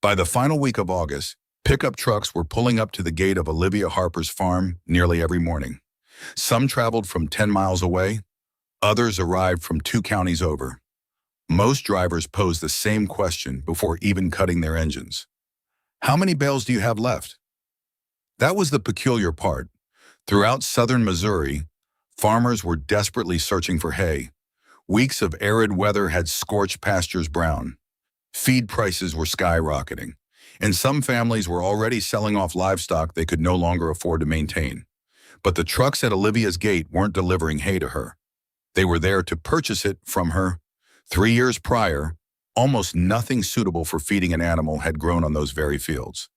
By the final week of August, pickup trucks were pulling up to the gate of Olivia Harper's farm nearly every morning. Some traveled from 10 miles away, others arrived from 2 counties over. Most drivers posed the same question before even cutting their engines. How many bales do you have left? That was the peculiar part. Throughout southern Missouri, farmers were desperately searching for hay. Weeks of arid weather had scorched pastures brown. Feed prices were skyrocketing, and some families were already selling off livestock they could no longer afford to maintain. But the trucks at Olivia's gate weren't delivering hay to her. They were there to purchase it from her. 3 years prior, almost nothing suitable for feeding an animal had grown on those very fields.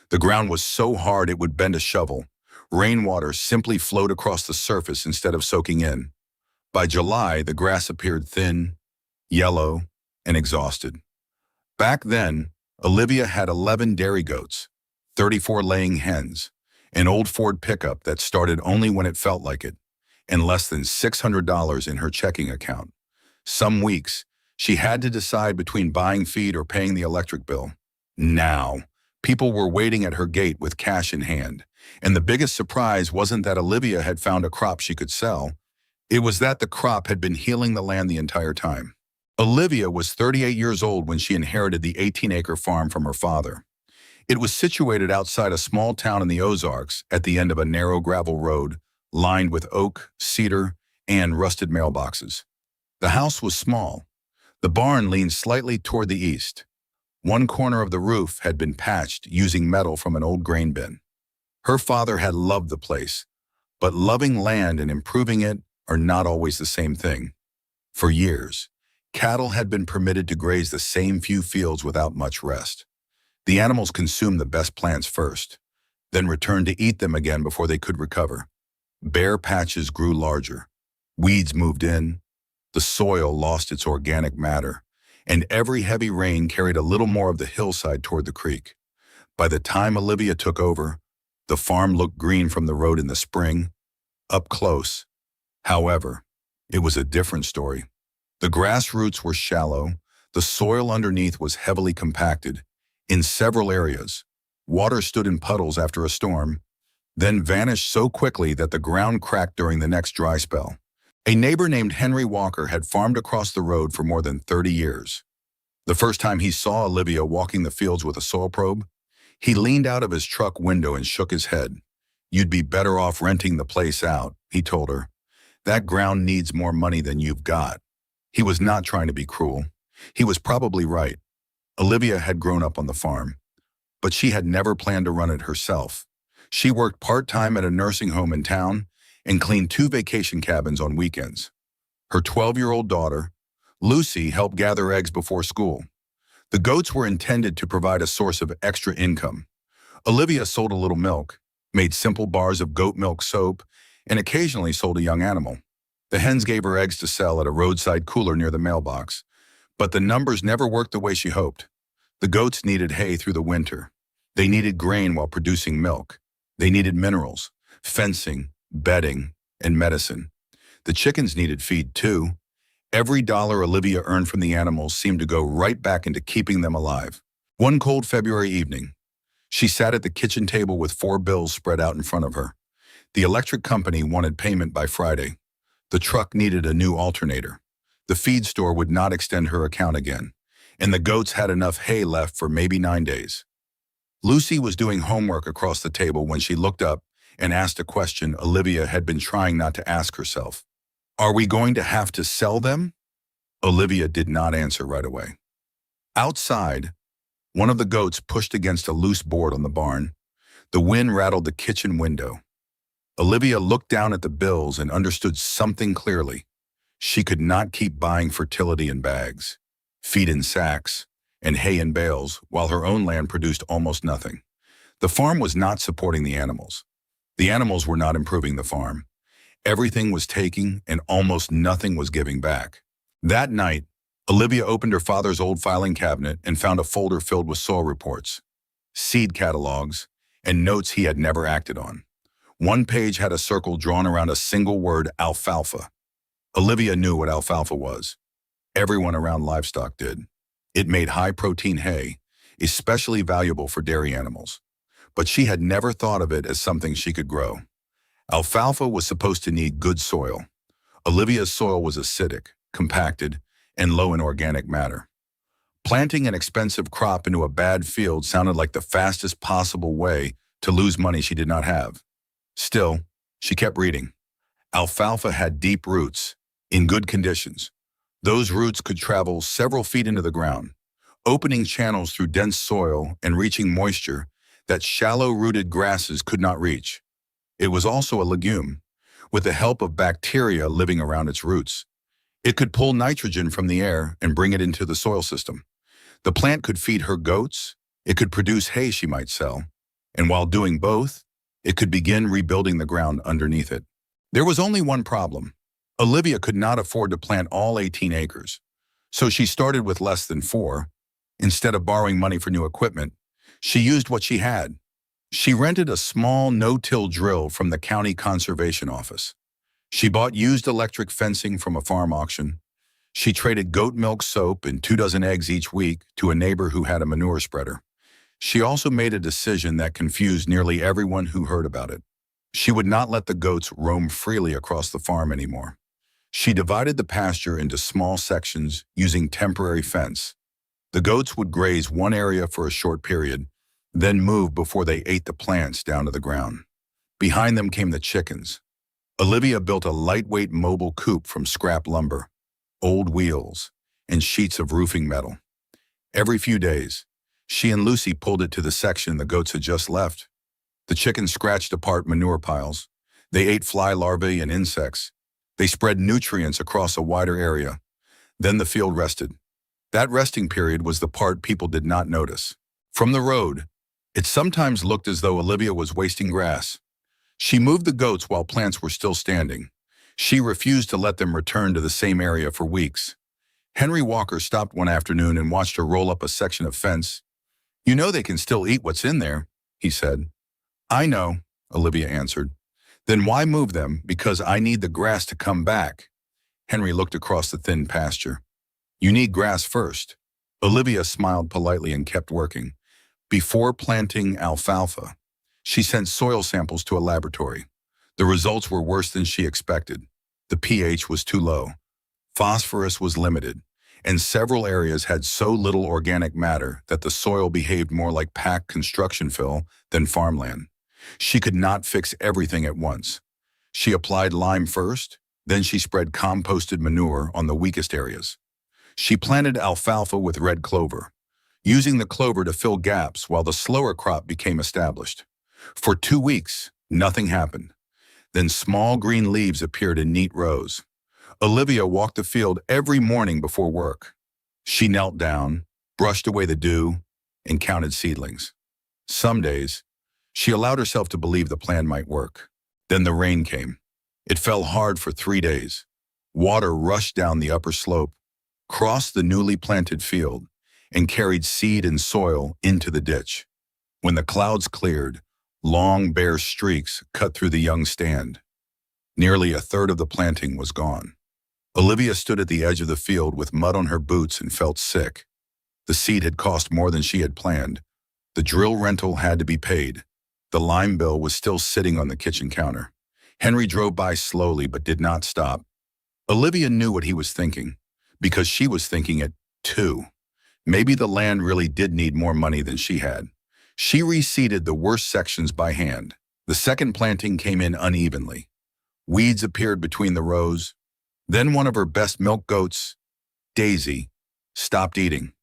The ground was so hard it would bend a shovel. Rainwater simply flowed across the surface instead of soaking in. By July, the grass appeared thin, yellow, and exhausted. Back then, Olivia had 11 dairy goats, 34 laying hens, an old Ford pickup that started only when it felt like it, and less than $600 in her checking account. Some weeks, she had to decide between buying feed or paying the electric bill. Now, people were waiting at her gate with cash in hand, and the biggest surprise wasn't that Olivia had found a crop she could sell. It was that the crop had been healing the land the entire time. Olivia was 38 years old when she inherited the 18-acre farm from her father. It was situated outside a small town in the Ozarks at the end of a narrow gravel road lined with oak, cedar, and rusted mailboxes. The house was small. The barn leaned slightly toward the east. One corner of the roof had been patched using metal from an old grain bin. Her father had loved the place, but loving land and improving it are not always the same thing. For years, cattle had been permitted to graze the same few fields without much rest. The animals consumed the best plants first, then returned to eat them again before they could recover. Bare patches grew larger. Weeds moved in. The soil lost its organic matter, and every heavy rain carried a little more of the hillside toward the creek. By the time Olivia took over, the farm looked green from the road in the spring, up close. However, it was a different story. The grass roots were shallow, the soil underneath was heavily compacted. In several areas, water stood in puddles after a storm, then vanished so quickly that the ground cracked during the next dry spell. A neighbor named Henry Walker had farmed across the road for more than 30 years. The first time he saw Olivia walking the fields with a soil probe, he leaned out of his truck window and shook his head. "You'd be better off renting the place out," he told her. "That ground needs more money than you've got." He was not trying to be cruel. He was probably right. Olivia had grown up on the farm, but she had never planned to run it herself. She worked part-time at a nursing home in town and cleaned 2 vacation cabins on weekends. Her 12-year-old daughter, Lucy, helped gather eggs before school. The goats were intended to provide a source of extra income. Olivia sold a little milk, made simple bars of goat milk soap, and occasionally sold a young animal. The hens gave her eggs to sell at a roadside cooler near the mailbox, but the numbers never worked the way she hoped. The goats needed hay through the winter. They needed grain while producing milk. They needed minerals, fencing, bedding, and medicine. The chickens needed feed too. Every dollar Olivia earned from the animals seemed to go right back into keeping them alive. One cold February evening, she sat at the kitchen table with 4 bills spread out in front of her. The electric company wanted payment by Friday. The truck needed a new alternator. The feed store would not extend her account again, and the goats had enough hay left for maybe 9 days. Lucy was doing homework across the table when she looked up and asked a question Olivia had been trying not to ask herself. "Are we going to have to sell them?" Olivia did not answer right away. Outside, one of the goats pushed against a loose board on the barn. The wind rattled the kitchen window. Olivia looked down at the bills and understood something clearly. She could not keep buying fertility in bags, feed in sacks, and hay in bales, while her own land produced almost nothing. The farm was not supporting the animals. The animals were not improving the farm. Everything was taking, and almost nothing was giving back. That night, Olivia opened her father's old filing cabinet and found a folder filled with soil reports, seed catalogs, and notes he had never acted on. One page had a circle drawn around a single word, alfalfa. Olivia knew what alfalfa was. Everyone around livestock did. It made high-protein hay, especially valuable for dairy animals. But she had never thought of it as something she could grow. Alfalfa was supposed to need good soil. Olivia's soil was acidic, compacted, and low in organic matter. Planting an expensive crop into a bad field sounded like the fastest possible way to lose money she did not have. Still, she kept reading. Alfalfa had deep roots, in good conditions. Those roots could travel several feet into the ground, opening channels through dense soil and reaching moisture that shallow-rooted grasses could not reach. It was also a legume, with the help of bacteria living around its roots. It could pull nitrogen from the air and bring it into the soil system. The plant could feed her goats, it could produce hay she might sell, and while doing both, it could begin rebuilding the ground underneath it. There was only one problem. Olivia could not afford to plant all 18 acres, so she started with less than 4. Instead of borrowing money for new equipment, she used what she had. She rented a small no-till drill from the county conservation office. She bought used electric fencing from a farm auction. She traded goat milk soap and 24 eggs each week to a neighbor who had a manure spreader. She also made a decision that confused nearly everyone who heard about it. She would not let the goats roam freely across the farm anymore. She divided the pasture into small sections using temporary fence. The goats would graze one area for a short period, then move before they ate the plants down to the ground. Behind them came the chickens. Olivia built a lightweight mobile coop from scrap lumber, old wheels, and sheets of roofing metal. Every few days, she and Lucy pulled it to the section the goats had just left. The chickens scratched apart manure piles. They ate fly larvae and insects. They spread nutrients across a wider area. Then the field rested. That resting period was the part people did not notice. From the road, it sometimes looked as though Olivia was wasting grass. She moved the goats while plants were still standing. She refused to let them return to the same area for weeks. Henry Walker stopped one afternoon and watched her roll up a section of fence. "You know they can still eat what's in there," he said. "I know," Olivia answered. "Then why move them? Because I need the grass to come back." Henry looked across the thin pasture. "You need grass first." Olivia smiled politely and kept working. Before planting alfalfa, she sent soil samples to a laboratory. The results were worse than she expected. The pH was too low. Phosphorus was limited, and several areas had so little organic matter that the soil behaved more like packed construction fill than farmland. She could not fix everything at once. She applied lime first, then she spread composted manure on the weakest areas. She planted alfalfa with red clover, using the clover to fill gaps while the slower crop became established. For 2 weeks, nothing happened. Then small green leaves appeared in neat rows. Olivia walked the field every morning before work. She knelt down, brushed away the dew, and counted seedlings. Some days, she allowed herself to believe the plan might work. Then the rain came. It fell hard for 3 days. Water rushed down the upper slope, crossed the newly planted field, and carried seed and soil into the ditch. When the clouds cleared, long bare streaks cut through the young stand. Nearly a third of the planting was gone. Olivia stood at the edge of the field with mud on her boots and felt sick. The seed had cost more than she had planned. The drill rental had to be paid. The lime bill was still sitting on the kitchen counter. Henry drove by slowly but did not stop. Olivia knew what he was thinking, because she was thinking it too. Maybe the land really did need more money than she had. She reseeded the worst sections by hand. The second planting came in unevenly. Weeds appeared between the rows. Then one of her best milk goats, Daisy, stopped eating.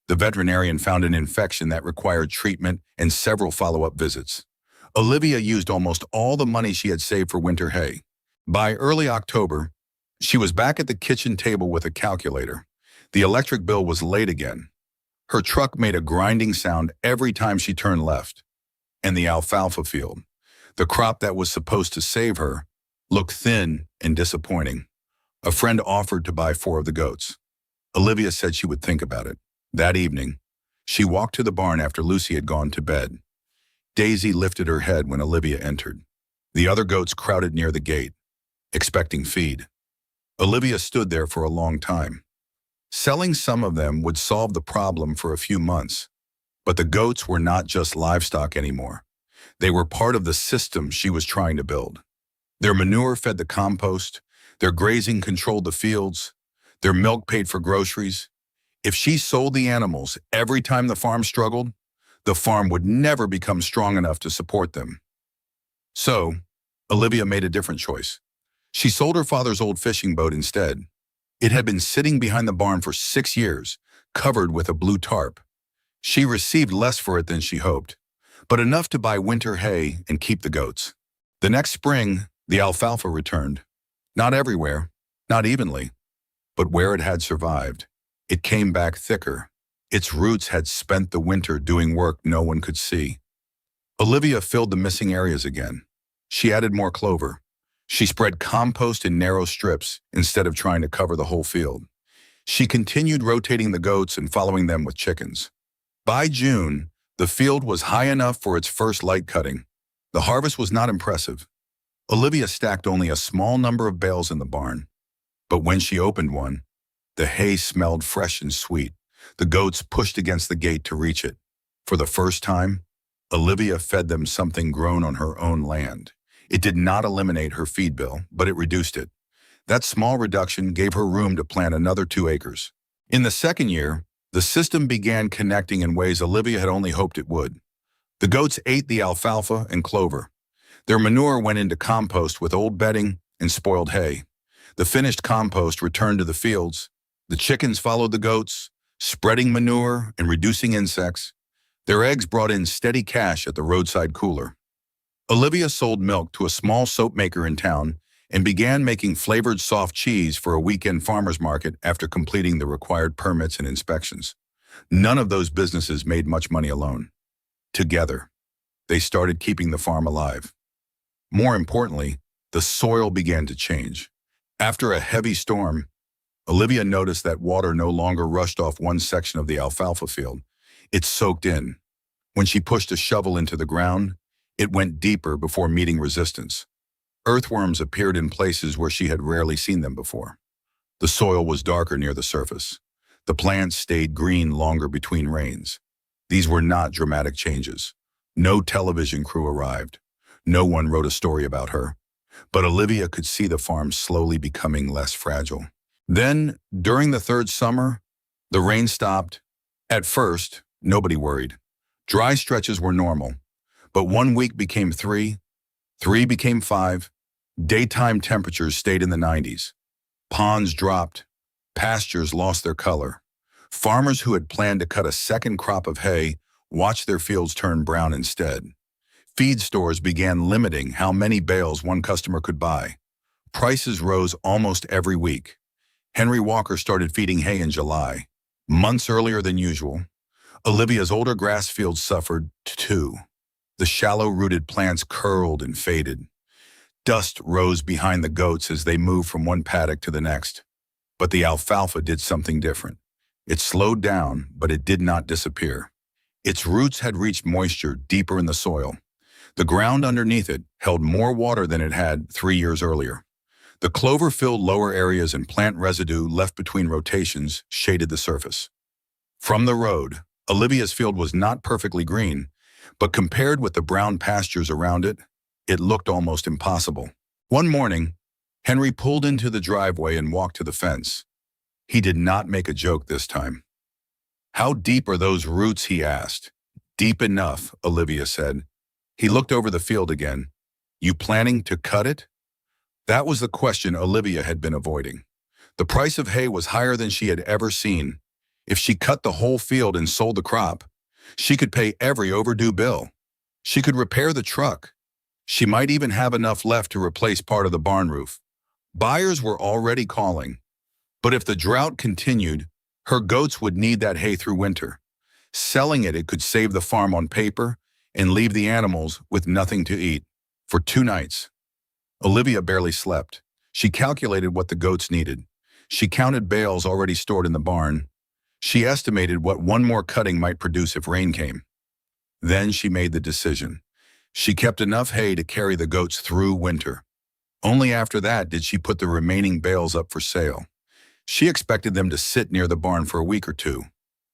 The veterinarian found an infection that required treatment and several follow-up visits. Olivia used almost all the money she had saved for winter hay. By early October, she was back at the kitchen table with a calculator. The electric bill was late again. Her truck made a grinding sound every time she turned left. And the alfalfa field, the crop that was supposed to save her, looked thin and disappointing. A friend offered to buy 4 of the goats. Olivia said she would think about it. That evening, she walked to the barn after Lucy had gone to bed. Daisy lifted her head when Olivia entered. The other goats crowded near the gate, expecting feed. Olivia stood there for a long time. Selling some of them would solve the problem for a few months, But the goats were not just livestock anymore. They were part of the system she was trying to build. Their manure fed the compost, their grazing controlled the fields, their milk paid for groceries. If she sold the animals every time the farm struggled, the farm would never become strong enough to support them. So, Olivia made a different choice. She sold her father's old fishing boat instead. It had been sitting behind the barn for 6 years, covered with a blue tarp. She received less for it than she hoped, but enough to buy winter hay and keep the goats. The next spring, the alfalfa returned. Not everywhere, not evenly, but where it had survived, it came back thicker. Its roots had spent the winter doing work no one could see. Olivia filled the missing areas again. She added more clover. She spread compost in narrow strips instead of trying to cover the whole field. She continued rotating the goats and following them with chickens. By June, the field was high enough for its first light cutting. The harvest was not impressive. Olivia stacked only a small number of bales in the barn. But when she opened one, the hay smelled fresh and sweet. The goats pushed against the gate to reach it. For the first time, Olivia fed them something grown on her own land. It did not eliminate her feed bill, but it reduced it. That small reduction gave her room to plant another 2 acres. In the second year, the system began connecting in ways Olivia had only hoped it would. The goats ate the alfalfa and clover. Their manure went into compost with old bedding and spoiled hay. The finished compost returned to the fields. The chickens followed the goats, spreading manure and reducing insects. Their eggs brought in steady cash at the roadside cooler. Olivia sold milk to a small soap maker in town and began making flavored soft cheese for a weekend farmer's market after completing the required permits and inspections. None of those businesses made much money alone. Together, they started keeping the farm alive. More importantly, the soil began to change. After a heavy storm, Olivia noticed that water no longer rushed off one section of the alfalfa field. It soaked in. When she pushed a shovel into the ground, it went deeper before meeting resistance. Earthworms appeared in places where she had rarely seen them before. The soil was darker near the surface. The plants stayed green longer between rains. These were not dramatic changes. No television crew arrived. No one wrote a story about her. But Olivia could see the farm slowly becoming less fragile. Then, during the third summer, the rain stopped. At first, nobody worried. Dry stretches were normal. But 1 week became 3, 3 became 5. Daytime temperatures stayed in the 90s. Ponds dropped. Pastures lost their color. Farmers who had planned to cut a second crop of hay watched their fields turn brown instead. Feed stores began limiting how many bales one customer could buy. Prices rose almost every week. Henry Walker started feeding hay in July, months earlier than usual. Olivia's older grass fields suffered too. The shallow-rooted plants curled and faded. Dust rose behind the goats as they moved from one paddock to the next. But the alfalfa did something different. It slowed down, but it did not disappear. Its roots had reached moisture deeper in the soil. The ground underneath it held more water than it had 3 years earlier. The clover-filled lower areas and plant residue left between rotations shaded the surface. From the road, Olivia's field was not perfectly green, but compared with the brown pastures around it, it looked almost impossible. One morning, Henry pulled into the driveway and walked to the fence. He did not make a joke this time. "How deep are those roots?" he asked. "Deep enough," Olivia said. He looked over the field again. "You planning to cut it?" That was the question Olivia had been avoiding. The price of hay was higher than she had ever seen. If she cut the whole field and sold the crop, she could pay every overdue bill. She could repair the truck. She might even have enough left to replace part of the barn roof. Buyers were already calling. But if the drought continued, her goats would need that hay through winter. Selling it could save the farm on paper and leave the animals with nothing to eat. For 2 nights, Olivia barely slept. She calculated what the goats needed. She counted bales already stored in the barn. She estimated what one more cutting might produce if rain came. Then she made the decision. She kept enough hay to carry the goats through winter. Only after that did she put the remaining bales up for sale. She expected them to sit near the barn for a week or 2.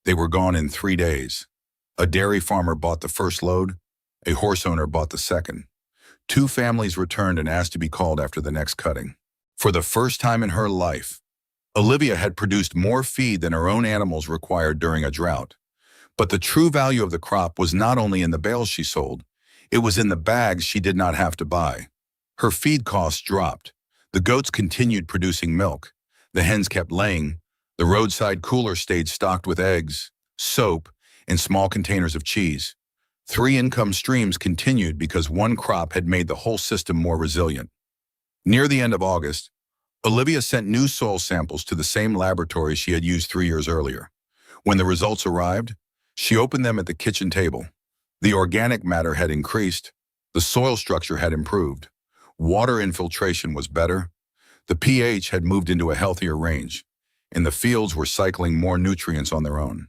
They were gone in 3 days. A dairy farmer bought the first load. A horse owner bought the second. Two families returned and asked to be called after the next cutting. For the first time in her life, Olivia had produced more feed than her own animals required during a drought. But the true value of the crop was not only in the bales she sold, it was in the bags she did not have to buy. Her feed costs dropped. The goats continued producing milk. The hens kept laying. The roadside cooler stayed stocked with eggs, soap, and small containers of cheese. Three income streams continued because one crop had made the whole system more resilient. Near the end of August, Olivia sent new soil samples to the same laboratory she had used 3 years earlier. When the results arrived, she opened them at the kitchen table. The organic matter had increased. The soil structure had improved. Water infiltration was better. The pH had moved into a healthier range, and the fields were cycling more nutrients on their own.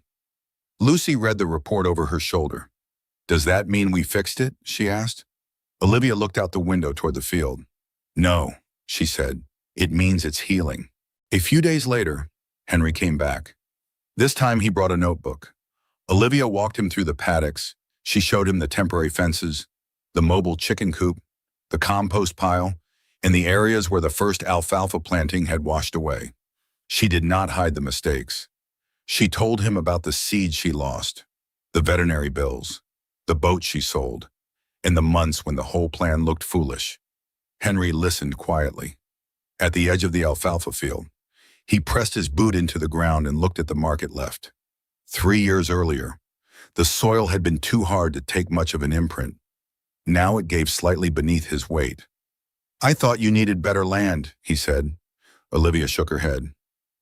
Lucy read the report over her shoulder. "Does that mean we fixed it?" she asked. Olivia looked out the window toward the field. "No," she said. "It means it's healing." A few days later, Henry came back. This time he brought a notebook. Olivia walked him through the paddocks. She showed him the temporary fences, the mobile chicken coop, the compost pile, and the areas where the first alfalfa planting had washed away. She did not hide the mistakes. She told him about the seeds she lost, the veterinary bills, the boat she sold, and the months when the whole plan looked foolish. Henry listened quietly. At the edge of the alfalfa field, he pressed his boot into the ground and looked at the mark it left. 3 years earlier, the soil had been too hard to take much of an imprint. Now it gave slightly beneath his weight. "I thought you needed better land," he said. Olivia shook her head.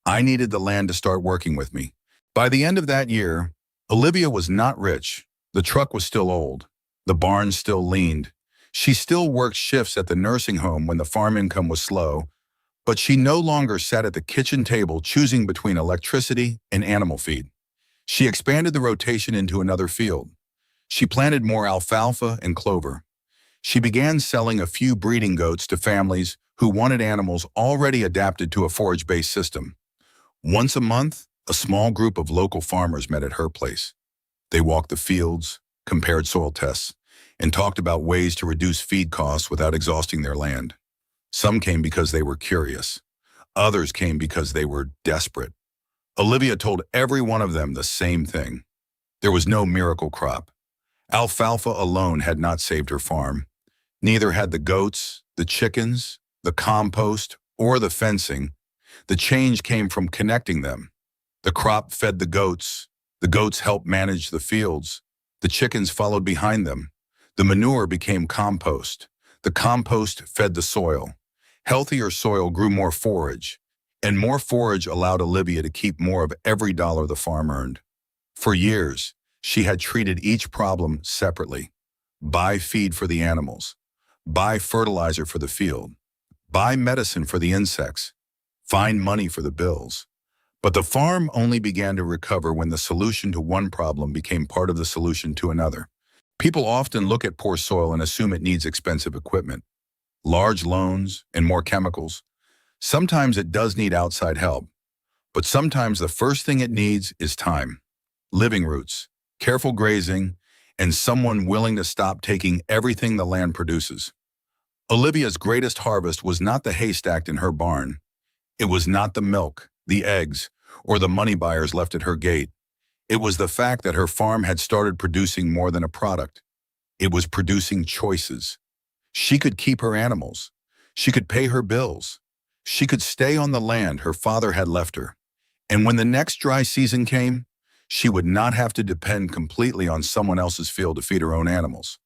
"I needed the land to start working with me." By the end of that year, Olivia was not rich. The truck was still old. The barn still leaned. She still worked shifts at the nursing home when the farm income was slow, but she no longer sat at the kitchen table choosing between electricity and animal feed. She expanded the rotation into another field. She planted more alfalfa and clover. She began selling a few breeding goats to families who wanted animals already adapted to a forage-based system. Once a month, a small group of local farmers met at her place. They walked the fields, compared soil tests, and talked about ways to reduce feed costs without exhausting their land. Some came because they were curious. Others came because they were desperate. Olivia told every one of them the same thing. There was no miracle crop. Alfalfa alone had not saved her farm. Neither had the goats, the chickens, the compost, or the fencing. The change came from connecting them. The crop fed the goats helped manage the fields. The chickens followed behind them. The manure became compost. The compost fed the soil. Healthier soil grew more forage, and more forage allowed Olivia to keep more of every dollar the farm earned. For years, she had treated each problem separately. Buy feed for the animals. Buy fertilizer for the field. Buy medicine for the insects. Find money for the bills. But the farm only began to recover when the solution to one problem became part of the solution to another. People often look at poor soil and assume it needs expensive equipment, large loans, and more chemicals. Sometimes it does need outside help, but sometimes the first thing it needs is time, living roots, careful grazing, and someone willing to stop taking everything the land produces. Olivia's greatest harvest was not the haystack in her barn. It was not the milk, the eggs, or the money buyers left at her gate. It was the fact that her farm had started producing more than a product. It was producing choices. She could keep her animals. She could pay her bills. She could stay on the land her father had left her. And when the next dry season came, she would not have to depend completely on someone else's field to feed her own animals.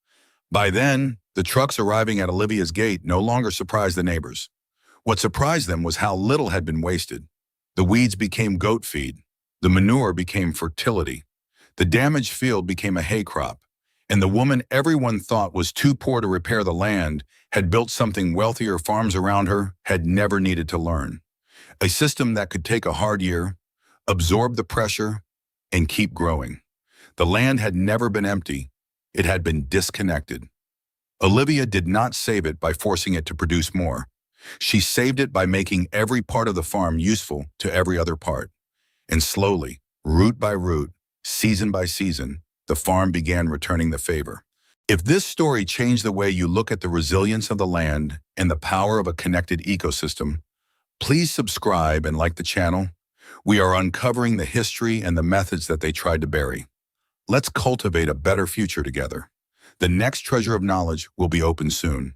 By then, the trucks arriving at Olivia's gate no longer surprised the neighbors. What surprised them was how little had been wasted. The weeds became goat feed. The manure became fertility. The damaged field became a hay crop. And the woman everyone thought was too poor to repair the land had built something wealthier farms around her had never needed to learn. A system that could take a hard year, absorb the pressure, and keep growing. The land had never been empty. It had been disconnected. Olivia did not save it by forcing it to produce more. She saved it by making every part of the farm useful to every other part. And slowly, root by root, season by season, the farm began returning the favor. If this story changed the way you look at the resilience of the land and the power of a connected ecosystem, please subscribe and like the channel. We are uncovering the history and the methods that they tried to bury. Let's cultivate a better future together. The next treasure of knowledge will be open soon.